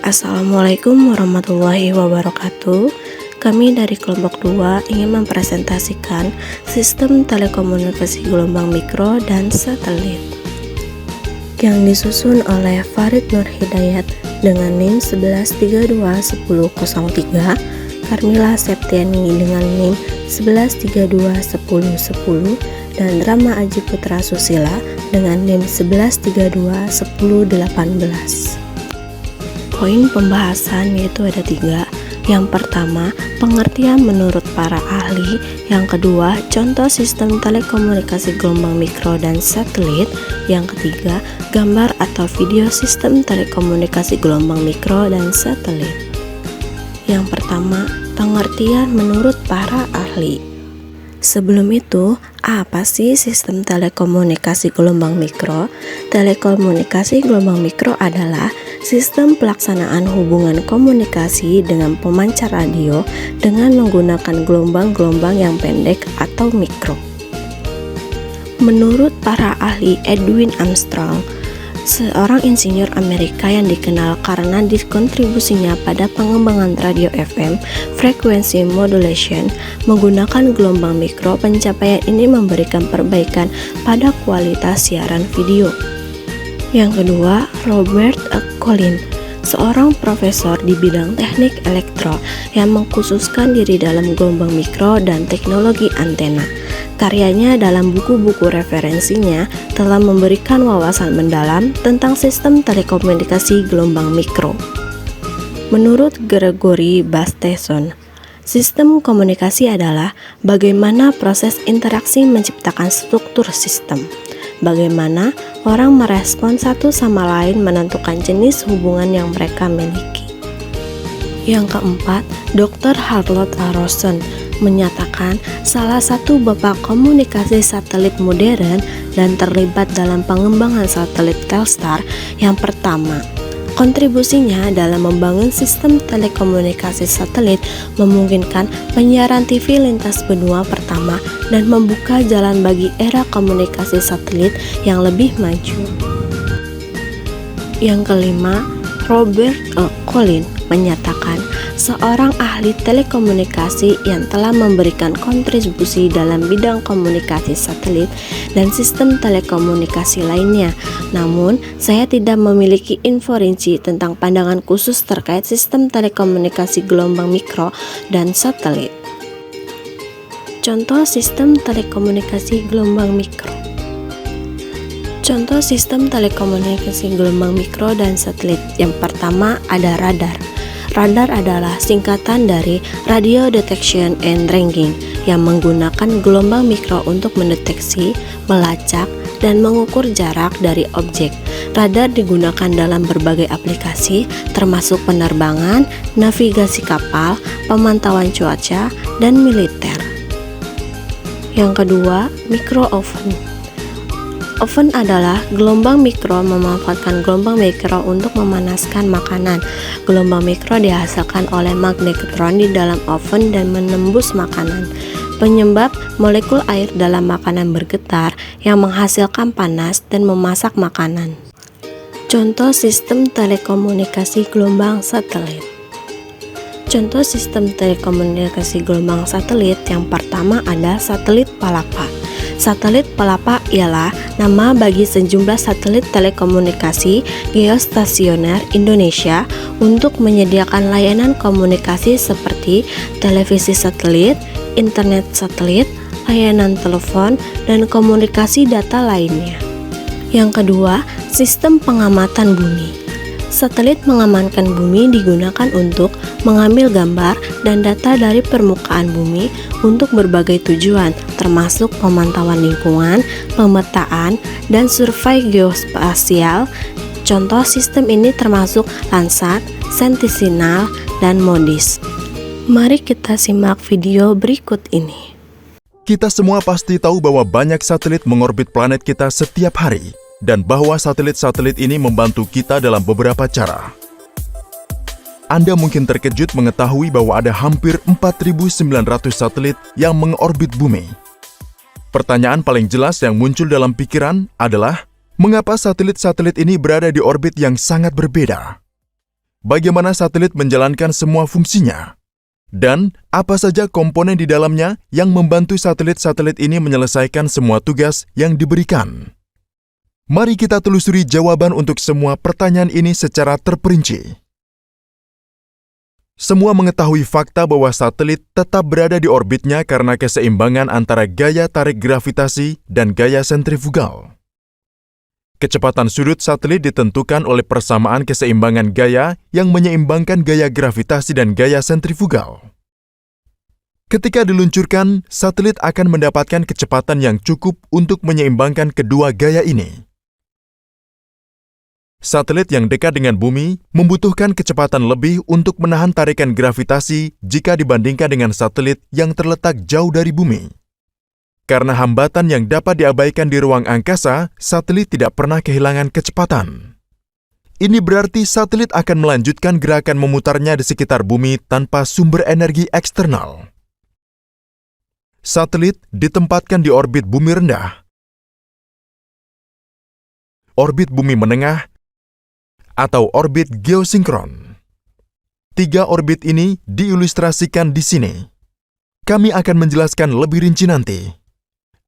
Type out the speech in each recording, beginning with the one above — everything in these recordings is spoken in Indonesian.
Assalamualaikum warahmatullahi wabarakatuh. Kami dari kelompok 2 ingin mempresentasikan sistem telekomunikasi gelombang mikro dan satelit yang disusun oleh Farid Nur Hidayat dengan NIM 11321003, Carmila Septiani dengan NIM 11321010, dan Rama Aji Putra Susila dengan NIM 11321018. Poin pembahasan yaitu ada 3. Yang pertama, pengertian menurut para ahli. Yang kedua, contoh sistem telekomunikasi gelombang mikro dan satelit. Yang ketiga, gambar atau video sistem telekomunikasi gelombang mikro dan satelit. Yang pertama, pengertian menurut para ahli. Sebelum itu, apa sih sistem telekomunikasi gelombang mikro? Telekomunikasi gelombang mikro adalah sistem pelaksanaan hubungan komunikasi dengan pemancar radio dengan menggunakan gelombang-gelombang yang pendek atau mikro. Menurut para ahli Edwin Armstrong, seorang insinyur Amerika yang dikenal karena kontribusinya pada pengembangan radio FM, frequency modulation, menggunakan gelombang mikro, pencapaian ini memberikan perbaikan pada kualitas siaran video. Yang kedua, Robert Collin, seorang profesor di bidang teknik elektro yang mengkhususkan diri dalam gelombang mikro dan teknologi antena. Karyanya dalam buku-buku referensinya telah memberikan wawasan mendalam tentang sistem telekomunikasi gelombang mikro. Menurut Gregory Bateson, sistem komunikasi adalah bagaimana proses interaksi menciptakan struktur sistem. Bagaimana orang merespon satu sama lain menentukan jenis hubungan yang mereka miliki. Yang keempat, Dr. Harold A. Rosen menyatakan salah satu bapak komunikasi satelit modern dan terlibat dalam pengembangan satelit Telstar yang pertama. Kontribusinya dalam membangun sistem telekomunikasi satelit memungkinkan penyiaran TV lintas benua pertama dan membuka jalan bagi era komunikasi satelit yang lebih maju. Yang kelima, Robert Collin menyatakan seorang ahli telekomunikasi yang telah memberikan kontribusi dalam bidang komunikasi satelit dan sistem telekomunikasi lainnya. Namun, saya tidak memiliki info rinci tentang pandangan khusus terkait sistem telekomunikasi gelombang mikro dan satelit. Contoh sistem telekomunikasi gelombang mikro. Contoh sistem telekomunikasi gelombang mikro dan satelit. Yang pertama ada radar. Radar adalah singkatan dari Radio Detection and Ranging yang menggunakan gelombang mikro untuk mendeteksi, melacak, dan mengukur jarak dari objek. Radar digunakan dalam berbagai aplikasi termasuk penerbangan, navigasi kapal, pemantauan cuaca, dan militer. Yang kedua, micro oven. Oven adalah gelombang mikro memanfaatkan gelombang mikro untuk memanaskan makanan. Gelombang mikro dihasilkan oleh magnetron di dalam oven dan menembus makanan. Penyebab molekul air dalam makanan bergetar yang menghasilkan panas dan memasak makanan. Contoh sistem telekomunikasi gelombang satelit. Contoh sistem telekomunikasi gelombang satelit yang pertama ada satelit Palapa. Satelit Palapa ialah nama bagi sejumlah satelit telekomunikasi geostasioner Indonesia untuk menyediakan layanan komunikasi seperti televisi satelit, internet satelit, layanan telepon, dan komunikasi data lainnya. Yang kedua, sistem pengamatan bumi. Satelit mengamankan bumi digunakan untuk mengambil gambar dan data dari permukaan bumi untuk berbagai tujuan, termasuk pemantauan lingkungan, pemetaan, dan survei geospasial. Contoh sistem ini termasuk Landsat, Sentinel, dan MODIS. Mari kita simak video berikut ini. Kita semua pasti tahu bahwa banyak satelit mengorbit planet kita setiap hari, dan bahwa satelit-satelit ini membantu kita dalam beberapa cara. Anda mungkin terkejut mengetahui bahwa ada hampir 4.900 satelit yang mengorbit bumi. Pertanyaan paling jelas yang muncul dalam pikiran adalah, mengapa satelit-satelit ini berada di orbit yang sangat berbeda? bagaimana satelit menjalankan semua fungsinya, dan apa saja komponen di dalamnya yang membantu satelit-satelit ini menyelesaikan semua tugas yang diberikan. Mari kita telusuri jawaban untuk semua pertanyaan ini secara terperinci. Semua mengetahui fakta bahwa satelit tetap berada di orbitnya karena keseimbangan antara gaya tarik gravitasi dan gaya sentrifugal. Kecepatan sudut satelit ditentukan oleh persamaan keseimbangan gaya yang menyeimbangkan gaya gravitasi dan gaya sentrifugal. Ketika diluncurkan, satelit akan mendapatkan kecepatan yang cukup untuk menyeimbangkan kedua gaya ini. Satelit yang dekat dengan bumi membutuhkan kecepatan lebih untuk menahan tarikan gravitasi jika dibandingkan dengan satelit yang terletak jauh dari bumi. Karena hambatan yang dapat diabaikan di ruang angkasa, satelit tidak pernah kehilangan kecepatan. Ini berarti satelit akan melanjutkan gerakan memutarnya di sekitar bumi tanpa sumber energi eksternal. Satelit ditempatkan di orbit bumi rendah, orbit bumi menengah, atau orbit geosinkron. 3 orbit ini diilustrasikan di sini. Kami akan menjelaskan lebih rinci nanti.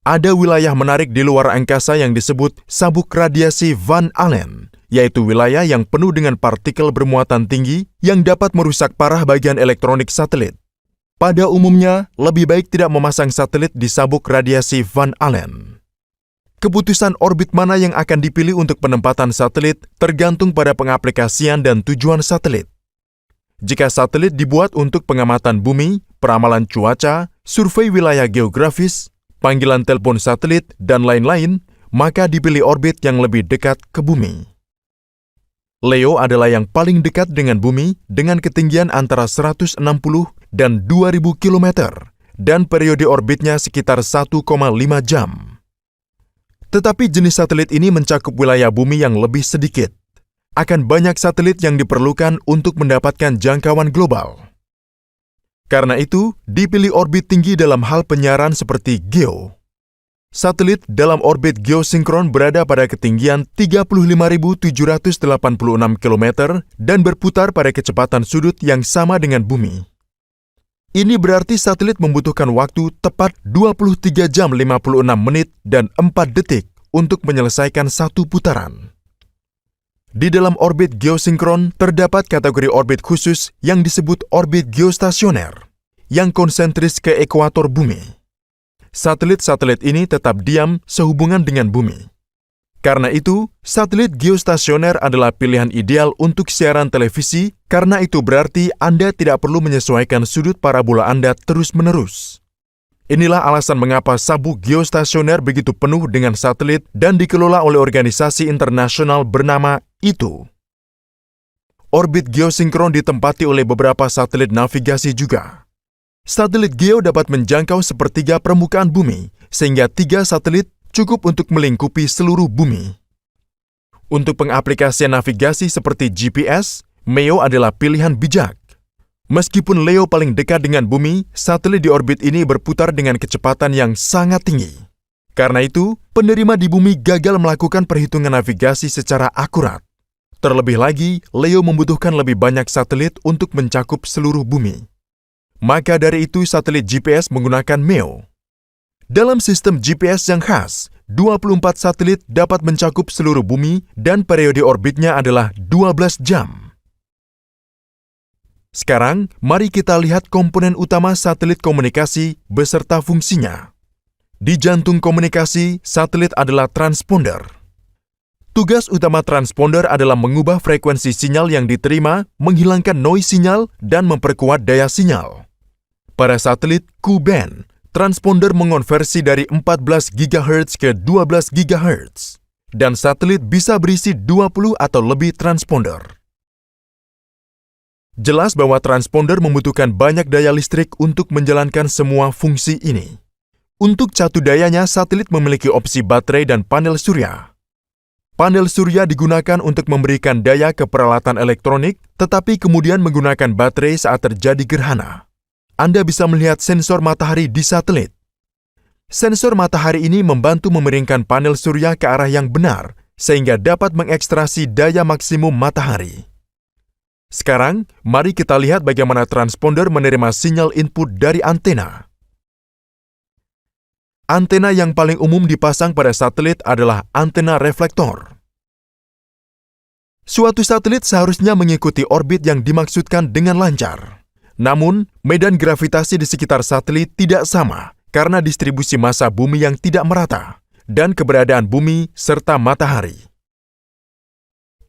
Ada wilayah menarik di luar angkasa yang disebut sabuk radiasi Van Allen, yaitu wilayah yang penuh dengan partikel bermuatan tinggi yang dapat merusak parah bagian elektronik satelit. Pada umumnya, lebih baik tidak memasang satelit di sabuk radiasi Van Allen. Keputusan orbit mana yang akan dipilih untuk penempatan satelit tergantung pada pengaplikasian dan tujuan satelit. Jika satelit dibuat untuk pengamatan bumi, peramalan cuaca, survei wilayah geografis, panggilan telepon satelit, dan lain-lain, maka dipilih orbit yang lebih dekat ke bumi. Leo adalah yang paling dekat dengan bumi dengan ketinggian antara 160 dan 2000 km dan periode orbitnya sekitar 1,5 jam. Tetapi jenis satelit ini mencakup wilayah bumi yang lebih sedikit. Akan banyak satelit yang diperlukan untuk mendapatkan jangkauan global. Karena itu, dipilih orbit tinggi dalam hal penyiaran seperti GEO. Satelit dalam orbit geosinkron berada pada ketinggian 35.786 km dan berputar pada kecepatan sudut yang sama dengan bumi. Ini berarti satelit membutuhkan waktu tepat 23 jam 56 menit dan 4 detik untuk menyelesaikan satu putaran. Di dalam orbit geosinkron terdapat kategori orbit khusus yang disebut orbit geostasioner, yang konsentris ke ekuator bumi. Satelit-satelit ini tetap diam sehubungan dengan bumi. Karena itu, satelit geostasioner adalah pilihan ideal untuk siaran televisi karena itu berarti Anda tidak perlu menyesuaikan sudut parabola Anda terus-menerus. Inilah alasan mengapa sabuk geostasioner begitu penuh dengan satelit dan dikelola oleh organisasi internasional bernama ITU. Orbit geosinkron ditempati oleh beberapa satelit navigasi juga. Satelit geo dapat menjangkau sepertiga permukaan bumi, sehingga 3 satelit cukup untuk melingkupi seluruh bumi. Untuk pengaplikasian navigasi seperti GPS, MEO adalah pilihan bijak. Meskipun Leo paling dekat dengan bumi, satelit di orbit ini berputar dengan kecepatan yang sangat tinggi. Karena itu, penerima di bumi gagal melakukan perhitungan navigasi secara akurat. Terlebih lagi, Leo membutuhkan lebih banyak satelit untuk mencakup seluruh bumi. Maka dari itu, satelit GPS menggunakan MEO. Dalam sistem GPS yang khas, 24 satelit dapat mencakup seluruh bumi dan periode orbitnya adalah 12 jam. Sekarang, mari kita lihat komponen utama satelit komunikasi beserta fungsinya. Di jantung komunikasi, satelit adalah transponder. Tugas utama transponder adalah mengubah frekuensi sinyal yang diterima, menghilangkan noise sinyal, dan memperkuat daya sinyal. Pada satelit Ku-band, transponder mengonversi dari 14 GHz ke 12 GHz, dan satelit bisa berisi 20 atau lebih transponder. Jelas bahwa transponder membutuhkan banyak daya listrik untuk menjalankan semua fungsi ini. Untuk catu dayanya, satelit memiliki opsi baterai dan panel surya. Panel surya digunakan untuk memberikan daya ke peralatan elektronik, tetapi kemudian menggunakan baterai saat terjadi gerhana. Anda bisa melihat sensor matahari di satelit. Sensor matahari ini membantu memiringkan panel surya ke arah yang benar, sehingga dapat mengekstraksi daya maksimum matahari. Sekarang, mari kita lihat bagaimana transponder menerima sinyal input dari antena. Antena yang paling umum dipasang pada satelit adalah antena reflektor. Suatu satelit seharusnya mengikuti orbit yang dimaksudkan dengan lancar. Namun, medan gravitasi di sekitar satelit tidak sama karena distribusi massa bumi yang tidak merata dan keberadaan bumi serta matahari.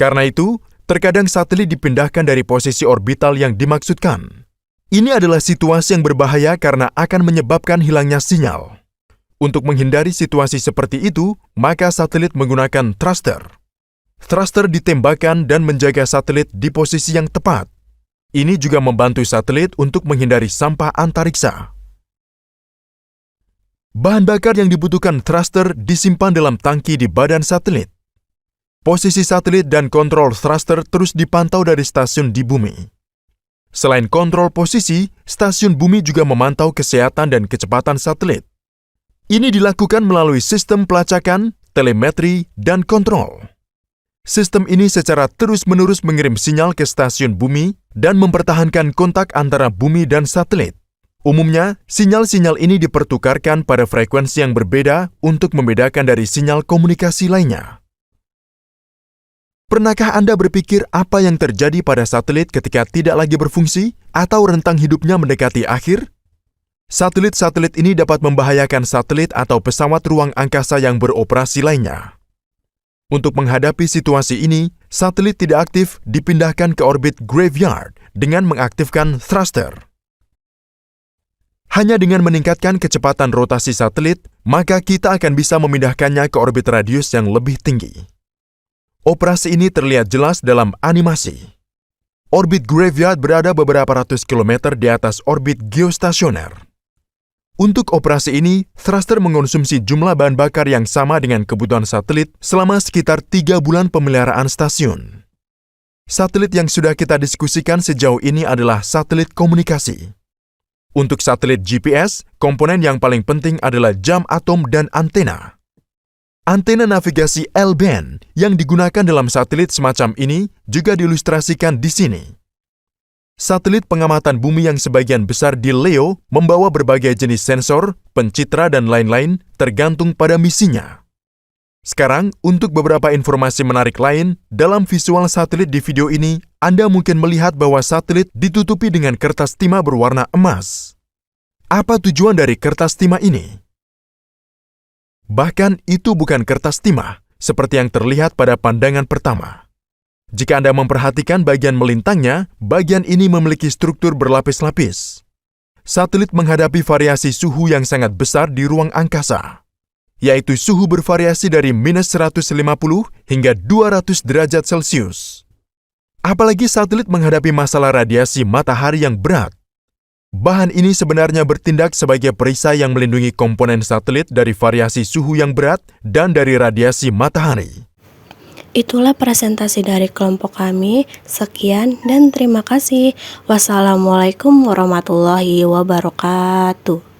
Karena itu, terkadang satelit dipindahkan dari posisi orbital yang dimaksudkan. Ini adalah situasi yang berbahaya karena akan menyebabkan hilangnya sinyal. Untuk menghindari situasi seperti itu, maka satelit menggunakan thruster. Thruster ditembakkan dan menjaga satelit di posisi yang tepat. Ini juga membantu satelit untuk menghindari sampah antariksa. Bahan bakar yang dibutuhkan thruster disimpan dalam tangki di badan satelit. Posisi satelit dan kontrol thruster terus dipantau dari stasiun di bumi. Selain kontrol posisi, stasiun bumi juga memantau kesehatan dan kecepatan satelit. Ini dilakukan melalui sistem pelacakan, telemetri, dan kontrol. Sistem ini secara terus-menerus mengirim sinyal ke stasiun bumi dan mempertahankan kontak antara bumi dan satelit. Umumnya, sinyal-sinyal ini dipertukarkan pada frekuensi yang berbeda untuk membedakan dari sinyal komunikasi lainnya. Pernahkah Anda berpikir apa yang terjadi pada satelit ketika tidak lagi berfungsi atau rentang hidupnya mendekati akhir? Satelit-satelit ini dapat membahayakan satelit atau pesawat ruang angkasa yang beroperasi lainnya. Untuk menghadapi situasi ini, satelit tidak aktif dipindahkan ke orbit graveyard dengan mengaktifkan thruster. Hanya dengan meningkatkan kecepatan rotasi satelit, maka kita akan bisa memindahkannya ke orbit radius yang lebih tinggi. Operasi ini terlihat jelas dalam animasi. Orbit graveyard berada beberapa ratus kilometer di atas orbit geostasioner. Untuk operasi ini, thruster mengonsumsi jumlah bahan bakar yang sama dengan kebutuhan satelit selama sekitar 3 bulan pemeliharaan stasiun. Satelit yang sudah kita diskusikan sejauh ini adalah satelit komunikasi. Untuk satelit GPS, komponen yang paling penting adalah jam atom dan antena. Antena navigasi L-band yang digunakan dalam satelit semacam ini juga diilustrasikan di sini. Satelit pengamatan bumi yang sebagian besar di LEO membawa berbagai jenis sensor, pencitra, dan lain-lain tergantung pada misinya. Sekarang, untuk beberapa informasi menarik lain, dalam visual satelit di video ini, Anda mungkin melihat bahwa satelit ditutupi dengan kertas timah berwarna emas. Apa tujuan dari kertas timah ini? Bahkan itu bukan kertas timah, seperti yang terlihat pada pandangan pertama. Jika Anda memperhatikan bagian melintangnya, bagian ini memiliki struktur berlapis-lapis. Satelit menghadapi variasi suhu yang sangat besar di ruang angkasa, yaitu suhu bervariasi dari minus 150 hingga 200 derajat Celcius. Apalagi satelit menghadapi masalah radiasi matahari yang berat. Bahan ini sebenarnya bertindak sebagai perisai yang melindungi komponen satelit dari variasi suhu yang berat dan dari radiasi matahari. Itulah presentasi dari kelompok kami. Sekian dan terima kasih. Wassalamualaikum warahmatullahi wabarakatuh.